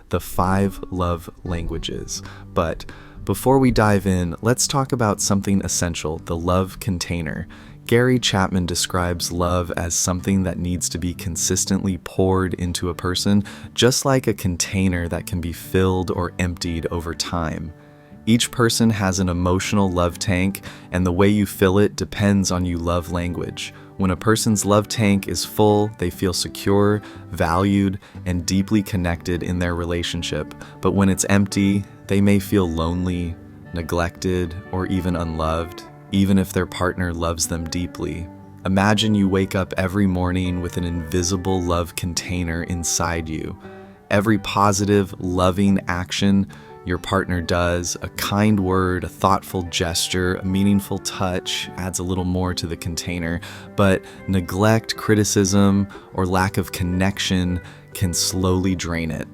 the 5 love languages. But before we dive in, let's talk about something essential, the love container. Gary Chapman describes love as something that needs to be consistently poured into a person, just like a container that can be filled or emptied over time. Each person has an emotional love tank, and the way you fill it depends on your love language. When a person's love tank is full, they feel secure, valued, and deeply connected in their relationship. But when it's empty, they may feel lonely, neglected, or even unloved, even if their partner loves them deeply. Imagine you wake up every morning with an invisible love container inside you. Every positive, loving action your partner does, a kind word, a thoughtful gesture, a meaningful touch adds a little more to the container, but neglect, criticism, or lack of connection can slowly drain it.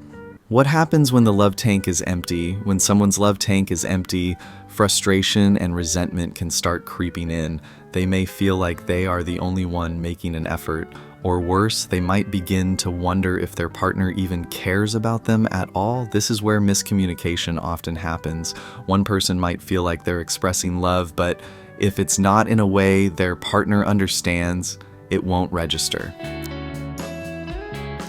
What happens when the love tank is empty? When someone's love tank is empty, frustration and resentment can start creeping in. They may feel like they are the only one making an effort. Or worse, they might begin to wonder if their partner even cares about them at all. This is where miscommunication often happens. One person might feel like they're expressing love, but if it's not in a way their partner understands, it won't register.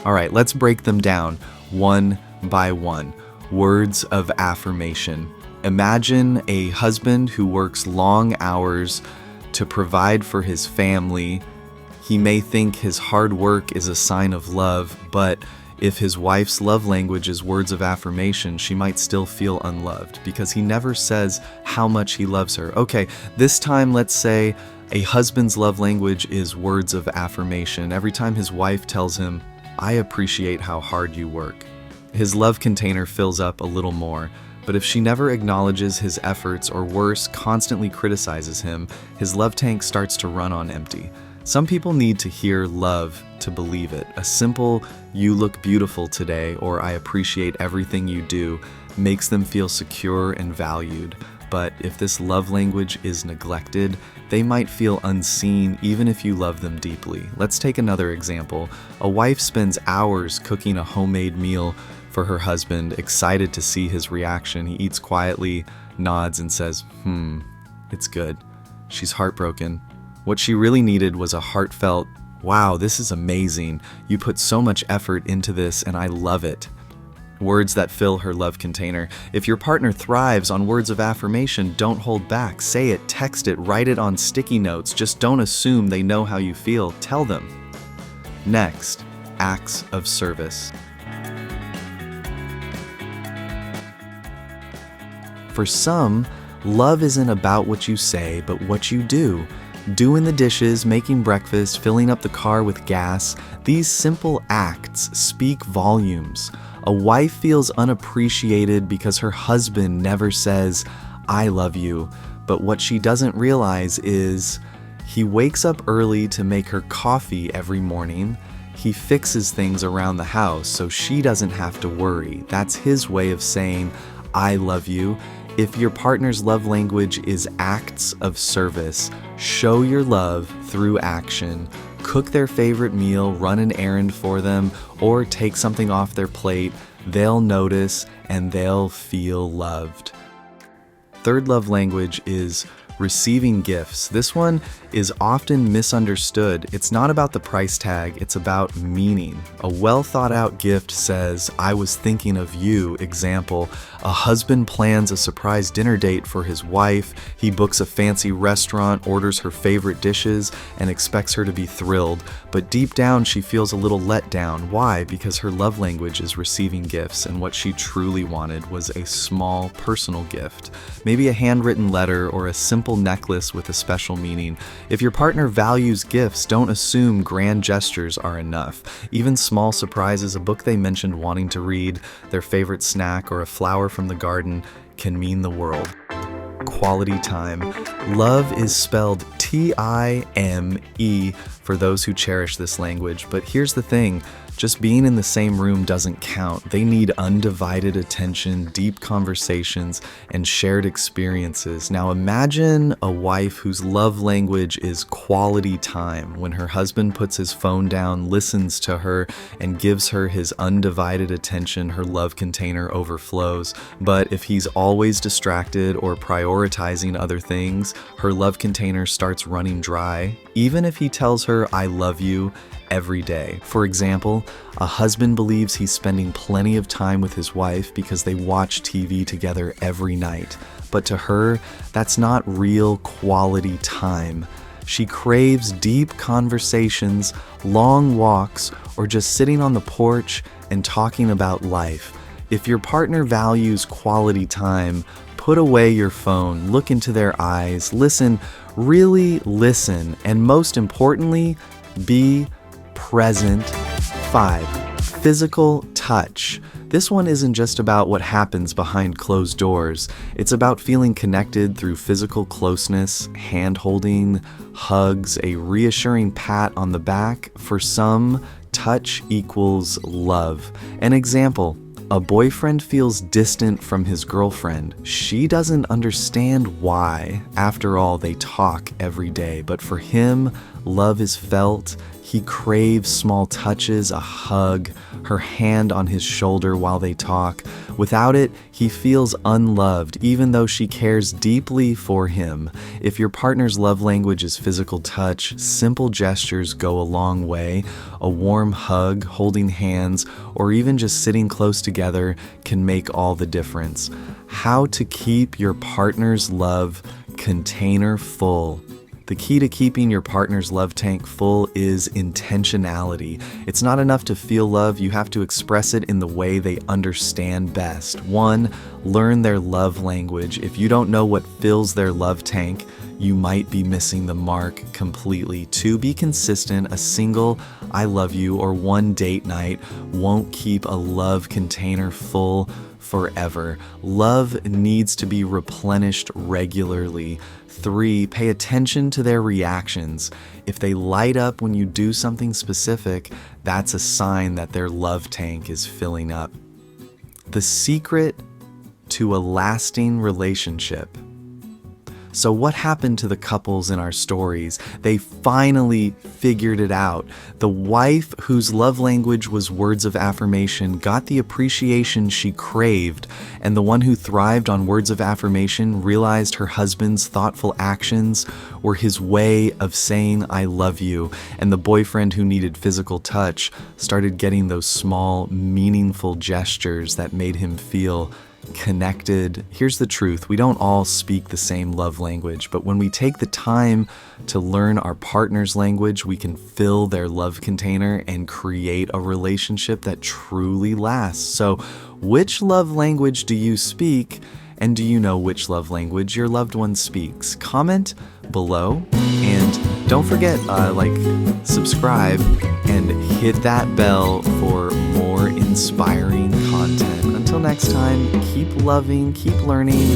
All right, let's break them down one by one. Words of affirmation. Imagine a husband who works long hours to provide for his family. He may think his hard work is a sign of love, but if his wife's love language is words of affirmation, she might still feel unloved because he never says how much he loves her. Okay, this time let's say a husband's love language is words of affirmation. Every time his wife tells him, "I appreciate how hard you work," his love container fills up a little more. But if she never acknowledges his efforts, or worse, constantly criticizes him, his love tank starts to run on empty. Some people need to hear love to believe it. A simple, "You look beautiful today," or "I appreciate everything you do," makes them feel secure and valued. But if this love language is neglected, they might feel unseen even if you love them deeply. Let's take another example. A wife spends hours cooking a homemade meal for her husband, excited to see his reaction. He eats quietly, nods, and says, "It's good." She's heartbroken. What she really needed was a heartfelt, "Wow, this is amazing. You put so much effort into this and I love it." Words that fill her love container. If your partner thrives on words of affirmation, don't hold back. Say it, text it, write it on sticky notes. Just don't assume they know how you feel. Tell them. Next, acts of service. For some, love isn't about what you say, but what you do. Doing the dishes, making breakfast, filling up the car with gas, these simple acts speak volumes. A wife feels unappreciated because her husband never says, "I love you." But what she doesn't realize is he wakes up early to make her coffee every morning. He fixes things around the house so she doesn't have to worry. That's his way of saying, "I love you." If your partner's love language is acts of service, show your love through action. Cook their favorite meal, run an errand for them, or take something off their plate. They'll notice and they'll feel loved. Third love language is receiving gifts. This one is often misunderstood. It's not about the price tag, it's about meaning. A well thought out gift says, "I was thinking of you." Example, a husband plans a surprise dinner date for his wife. He books a fancy restaurant, orders her favorite dishes, and expects her to be thrilled. But deep down, she feels a little let down. Why? Because her love language is receiving gifts, and what she truly wanted was a small personal gift. Maybe a handwritten letter or a simple necklace with a special meaning. If your partner values gifts, don't assume grand gestures are enough. Even small surprises, a book they mentioned wanting to read, their favorite snack, or a flower from the garden can mean the world. Quality time. Love is spelled Time for those who cherish this language. But here's the thing, Just being in the same room doesn't count. They need undivided attention, deep conversations, and shared experiences. Now imagine a wife whose love language is quality time. When her husband puts his phone down, listens to her, and gives her his undivided attention, her love container overflows. But if he's always distracted or prioritizing other things, her love container starts running dry, even if he tells her, "I love you," every day. For example, a husband believes he's spending plenty of time with his wife because they watch TV together every night. But to her, that's not real quality time. She craves deep conversations, long walks, or just sitting on the porch and talking about life. If your partner values quality time, put away your phone, look into their eyes, listen, really listen, and most importantly, be present. 5. Physical touch. This one isn't just about what happens behind closed doors. It's about feeling connected through physical closeness, hand-holding, hugs, a reassuring pat on the back. For some, touch equals love. An example: a boyfriend feels distant from his girlfriend. She doesn't understand why. After all, they talk every day. But for him, love is felt. He craves small touches, a hug, her hand on his shoulder while they talk. Without it, he feels unloved, even though she cares deeply for him. If your partner's love language is physical touch, simple gestures go a long way. A warm hug, holding hands, or even just sitting close together can make all the difference. How to keep your partner's love container full. The key to keeping your partner's love tank full is intentionality. It's not enough to feel love, you have to express it in the way they understand best. 1, learn their love language. If you don't know what fills their love tank, you might be missing the mark completely. 2, be consistent. A single "I love you" or one date night won't keep a love container full forever. Love needs to be replenished regularly. 3, pay attention to their reactions. If they light up when you do something specific, that's a sign that their love tank is filling up. The secret to a lasting relationship. So what happened to the couples in our stories? They finally figured it out. The wife whose love language was words of affirmation got the appreciation she craved, and the one who thrived on words of affirmation realized her husband's thoughtful actions were his way of saying "I love you," and the boyfriend who needed physical touch started getting those small, meaningful gestures that made him feel connected. Here's the truth: we don't all speak the same love language, but when we take the time to learn our partner's language, we can fill their love container and create a relationship that truly lasts. So, which love language do you speak? And do you know which love language your loved one speaks? Comment below, and don't forget, subscribe and hit that bell for more inspiring content. Until next time, keep loving, keep learning,